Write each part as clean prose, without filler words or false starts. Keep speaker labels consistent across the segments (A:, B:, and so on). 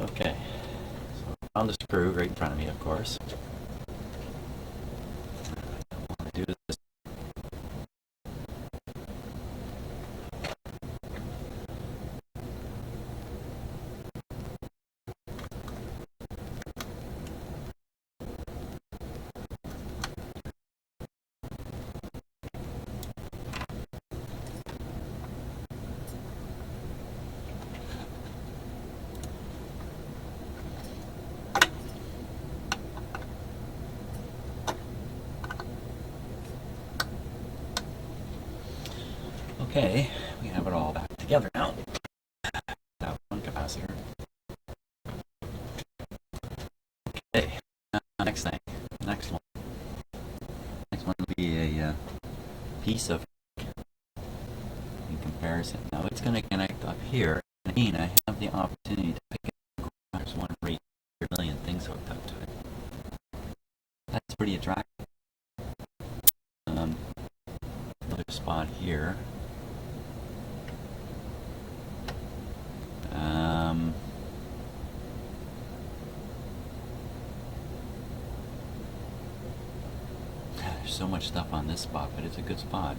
A: Okay, so found the screw right in front of me, of course. I'll do this. Okay, we have it all back together now. That one capacitor. Okay, next thing. Next one. Next one will be a piece of in comparison. Now it's going to connect up here. And again, I have the opportunity to pick it. There's one rate per million things hooked up to it. That's pretty attractive. Another spot here. There's so much stuff on this spot, but it's a good spot.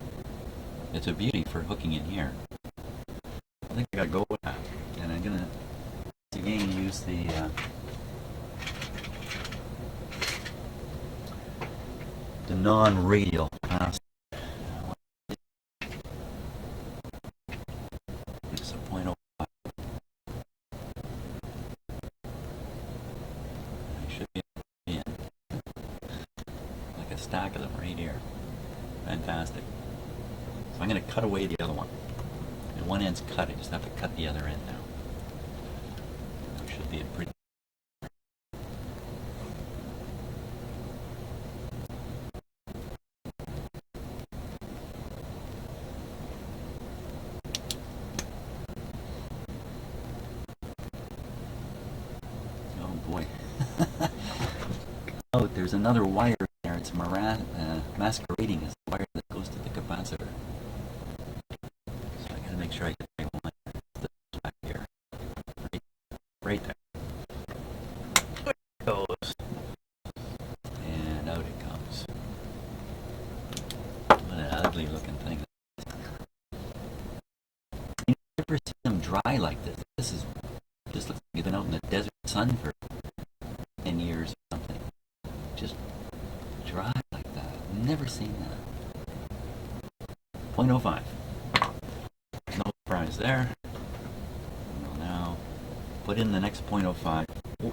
A: It's a beauty for hooking in here. I think I gotta go with that. And I'm gonna again use the non-radial capacitor. It's a 0.05. I should be in like a stack of them right here. Fantastic. So I'm going to cut away the other one. And one end's cut, I just have to cut the other end now. That should be a pretty... Oh boy. Oh, there's another wire there. It's masquerading as the wire that goes to the capacitor. So I gotta make sure I get the right one. This back here. Right there. There it goes. And out it comes. What an ugly looking thing. You never see them dry like this. This looks like it's been out in the desert sun for 10 years or something. Just dry like that. Never seen that. 0.05. No surprise there. We'll now put in the next 0.05. Ooh.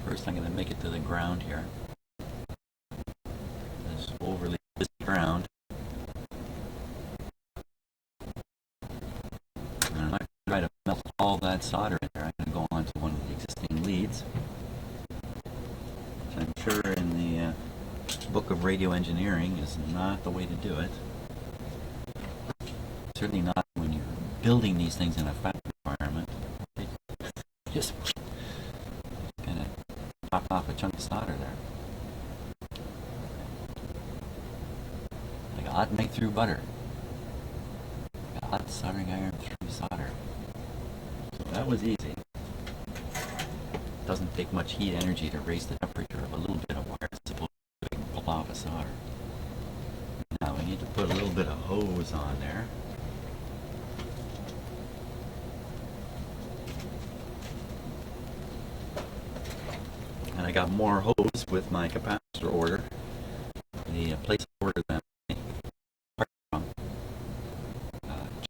A: First I'm going to make it to the ground here. This overly busy ground. And I'm not going to try to melt all that solder in there. I'm going to go on to one of the existing leads. Which I'm sure in the book of radio engineering is not the way to do it. Certainly not when you're building these things in a factory environment. Just kind of pop off a chunk of solder there. Like a hot knife through butter. Like a hot soldering iron through solder. So that was easy. Doesn't take much heat energy to raise the temperature of a little bit of wire. It's supposed to pull off a solder. Now we need to put a little bit of hose on there. And I got more hose with my capacitor order. The place order that I from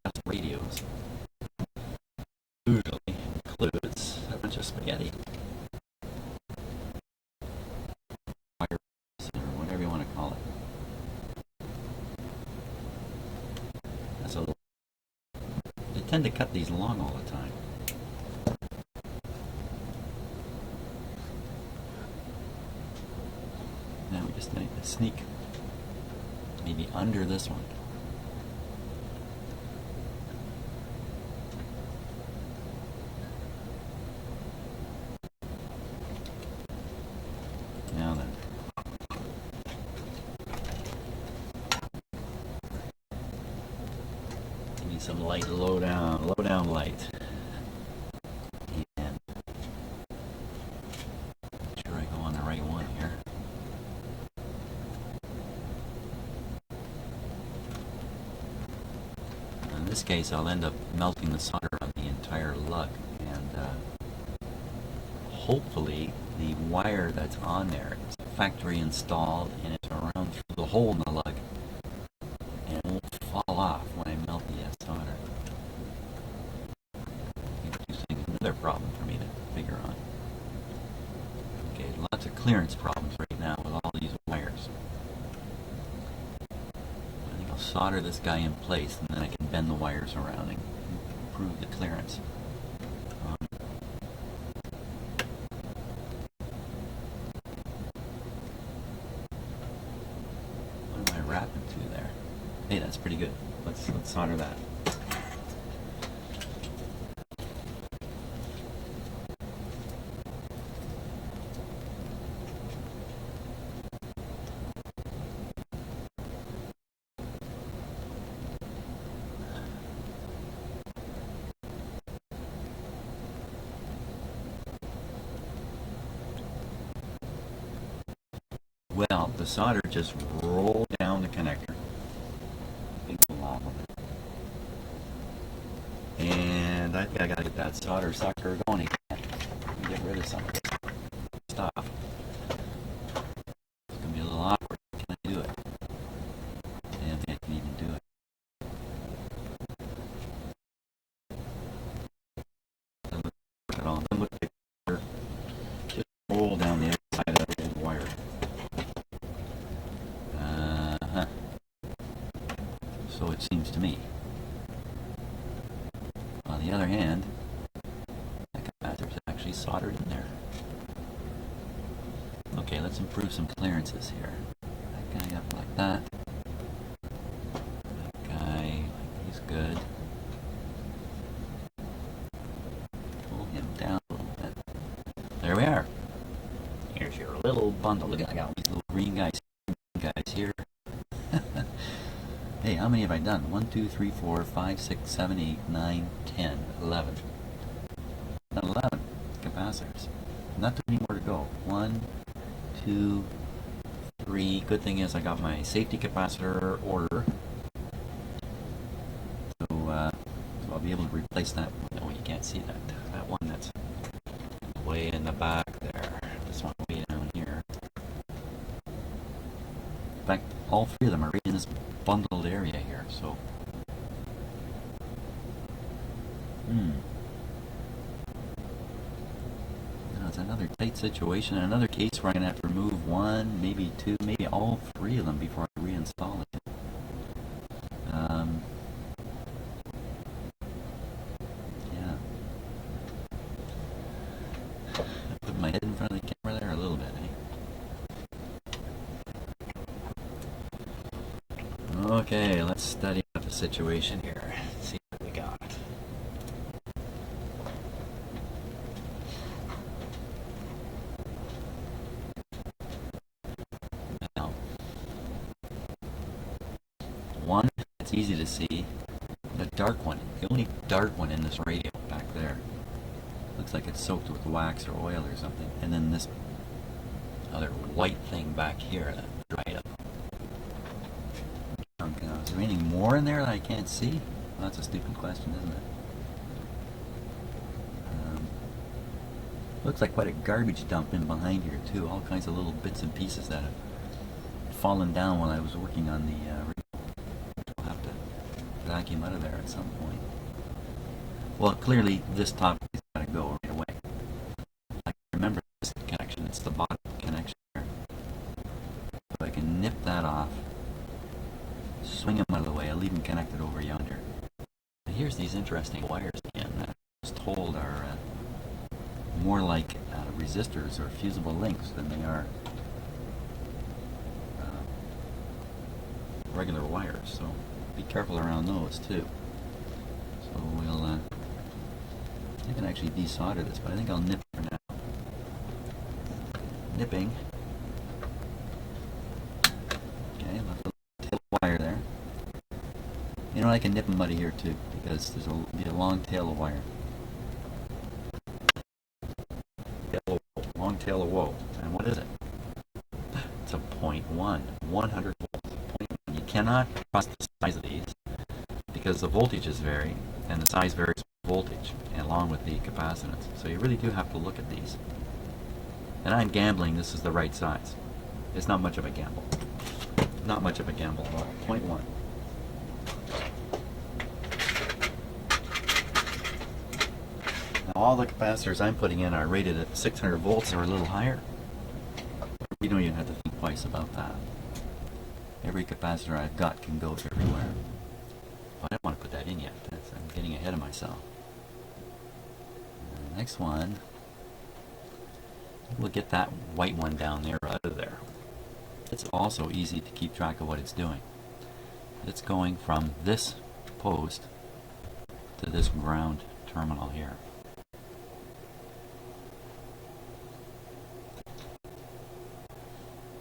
A: just radios usually includes a bunch of spaghetti. Wire or whatever you want to call it. That's a little. They tend to cut these long all the time. Now we just need to sneak maybe under this one. some light, low down light. And make sure I go on the right one here. In this case, I'll end up melting the solder on the entire lug, and hopefully the wire that's on there is factory installed and it's around through the hole in the lug and it won't fall off when I melt the solder. Introducing another problem for me to figure on. Okay, lots of clearance problems right now with all these wires. I think I'll solder this guy in place and then I can bend the wires around and improve the clearance. What am I wrapping to there? Hey, that's pretty good. Let's solder that. Well, the solder just rolled down the connector. Big blob of it. And I think I gotta get that solder sucker going again. Get rid of some of this stuff. It's gonna be a little awkward. Can I do it? I don't think I can even do it. Doesn't look at all. Doesn't look like the solder just roll down the other side of that old wire. So it seems to me. On the other hand, the capacitor is actually soldered in there. Okay, let's improve some clearances here. That guy up like that. That guy, he's good. Pull him down a little bit. There we are. Here's your little bundle. Look at I got these little green guys here. Hey, how many have I done? 1, 2, 3, 4, 5, 6, 7, 8, 9, 10, 11. Done 11 capacitors. Not too many more to go. 1, 2, 3. Good thing is I got my safety capacitor order. So I'll be able to replace that one. Oh, you can't see that. That one that's way in the back there. This one way down here. In fact, all three of them are right in this bundled area here, so now it's another tight situation, another case where I'm gonna have to remove one, maybe two, maybe all three of them before I reinstall it. Yeah. Put my head in front of the camera there a little bit, eh? Okay, let's study out the situation here. See what we got. Now, one, it's easy to see. The dark one, the only dark one in this radio back there. Looks like it's soaked with wax or oil or something. And then this other white thing back here that dried up. Is there anything more in there that I can't see? Well, that's a stupid question, isn't it? Looks like quite a garbage dump in behind here too. All kinds of little bits and pieces that have fallen down while I was working on the radio. I'll have to vacuum out of there at some point. Well, clearly this top has got to go right away. I remember this connection. It's the bottom connection here. So I can nip that off. Swing them out of the way. I'll leave them connected over yonder. And here's these interesting wires again that I was told are more like resistors or fusible links than they are regular wires. So be careful around those too. So we'll I can actually desolder this, but I think I'll nip for now. Nipping. Okay, left a little wire there. You know, I can nip them out of here too, because there's be a long tail of wire. Long tail of woe. And what is it? It's a 0.1, 100 volts. 0.1. You cannot cross the size of these because the voltages vary and the size varies with voltage along with the capacitance. So you really do have to look at these. And I'm gambling this is the right size. It's not much of a gamble. Not much of a gamble at all. 0.1. Now all the capacitors I'm putting in are rated at 600 volts or a little higher. You don't even have to think twice about that. Every capacitor I've got can go everywhere. But I don't want to put that in yet. I'm getting ahead of myself. And the next one, we'll get that white one down there out of there. It's also easy to keep track of what it's doing. It's going from this post to this ground terminal here.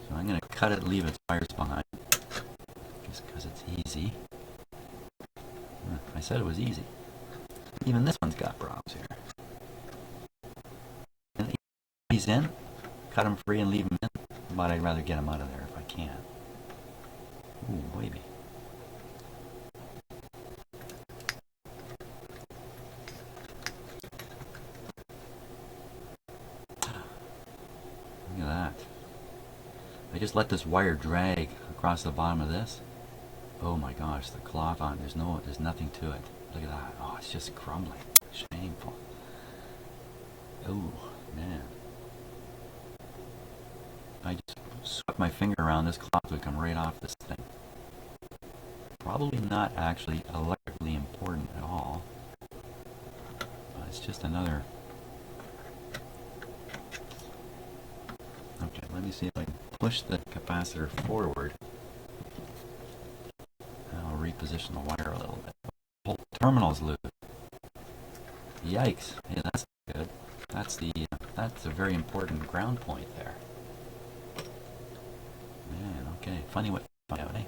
A: So I'm going to cut it, leave its wires behind, just because it's easy. I said it was easy. Even this one's got problems here. And these in, cut them free and leave them in, but I'd rather get them out of there if I can. Ooh, baby. Look at that. I just let this wire drag across the bottom of this. Oh my gosh, the cloth on, there's nothing to it. Look at that. Oh, it's just crumbling. Shameful. Oh, man. I just swept my finger around, this cloth would come right off this thing. Probably not actually electrically important at all. But it's just another... Okay, let me see if I can push the capacitor forward. I'll reposition the wire a little bit. The whole terminal's loose. Yikes! Yeah, that's good. That's a very important ground point there. Man, okay. Funny what you find out, eh?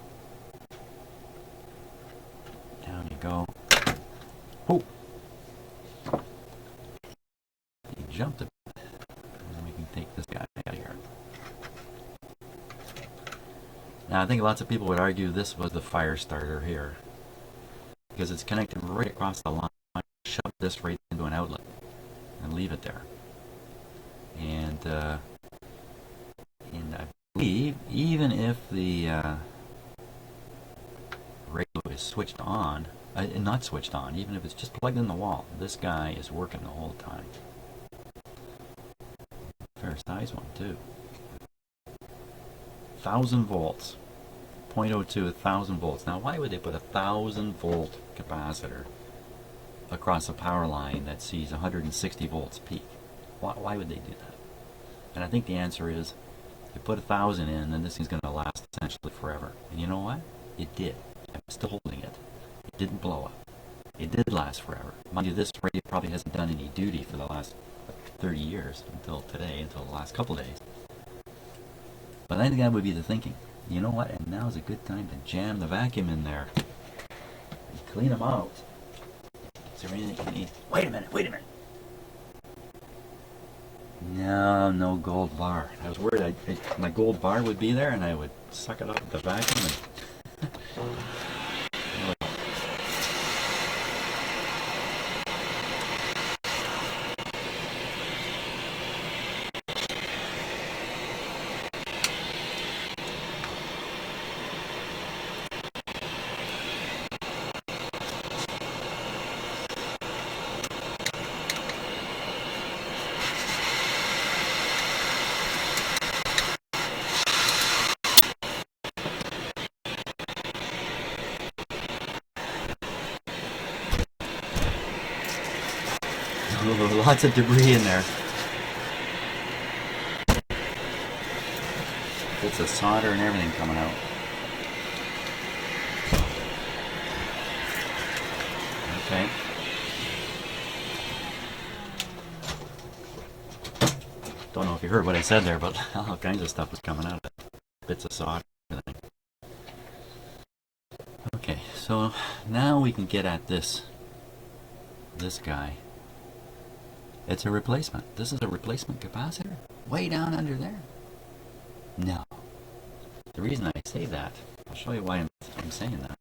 A: Down you go. Oh! You jumped a bit. And we can take this guy out of here. Now, I think lots of people would argue this was the fire starter here, because it's connected right across the line. Shove this right into an outlet and leave it there. And I believe even if the radio is switched on, not switched on, even if it's just plugged in the wall, this guy is working the whole time. Fair size one too. 1,000 volts. 0.02, 1,000 volts. Now, why would they put a 1,000 volt capacitor across a power line that sees 160 volts peak? Why would they do that? And I think the answer is, you put 1,000 in, then this thing's going to last essentially forever. And you know what? It did. I'm still holding it. It didn't blow up. It did last forever. Mind you, this radio probably hasn't done any duty for the last 30 years until today, until the last couple days. But I think that would be the thinking. You know what? And now's a good time to jam the vacuum in there and clean them out. Is there anything you need? Wait a minute. No gold bar. I was worried my gold bar would be there and I would suck it up with the vacuum and lots of debris in there. Bits of solder and everything coming out. Okay. Don't know if you heard what I said there, but all kinds of stuff was coming out of it. Bits of solder and everything. Okay, So now we can get at this guy. It's a replacement. This is a replacement capacitor? Way down under there? No. The reason I say that, I'll show you why I'm saying that.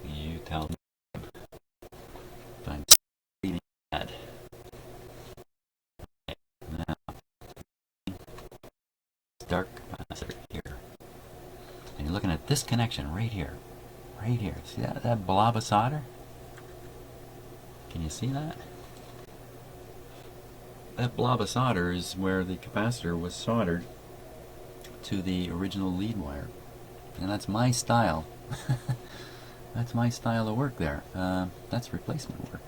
A: You tell me if I'm reading that. Okay, now, dark capacitor here. And you're looking at this connection right here. Right here. See that blob of solder? Can you see that? That blob of solder is where the capacitor was soldered to the original lead wire. And that's my style. That's my style of work there. That's replacement work.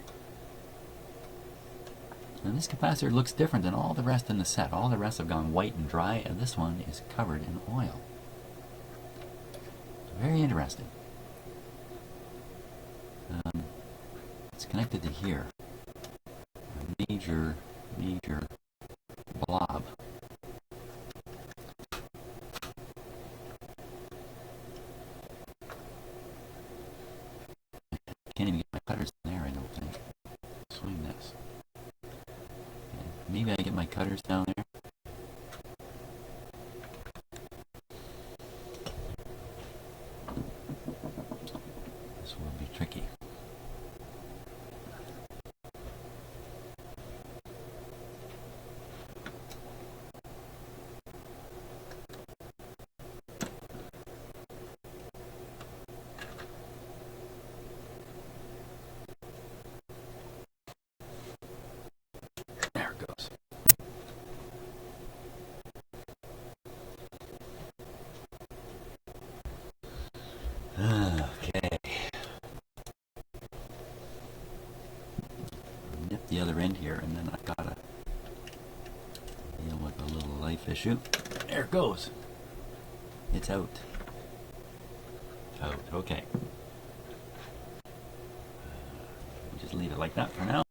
A: And this capacitor looks different than all the rest in the set. All the rest have gone white and dry, and this one is covered in oil. Very interesting. It's connected to here. A major blob. Can't even get my cutters in there, I don't think. Swing this. Maybe I get my cutters down there. This will be tricky. There it goes. Okay. Nip the other end here, and then I gotta deal with a little life issue. There it goes. It's out. Out. Okay. Just leave it like that for now.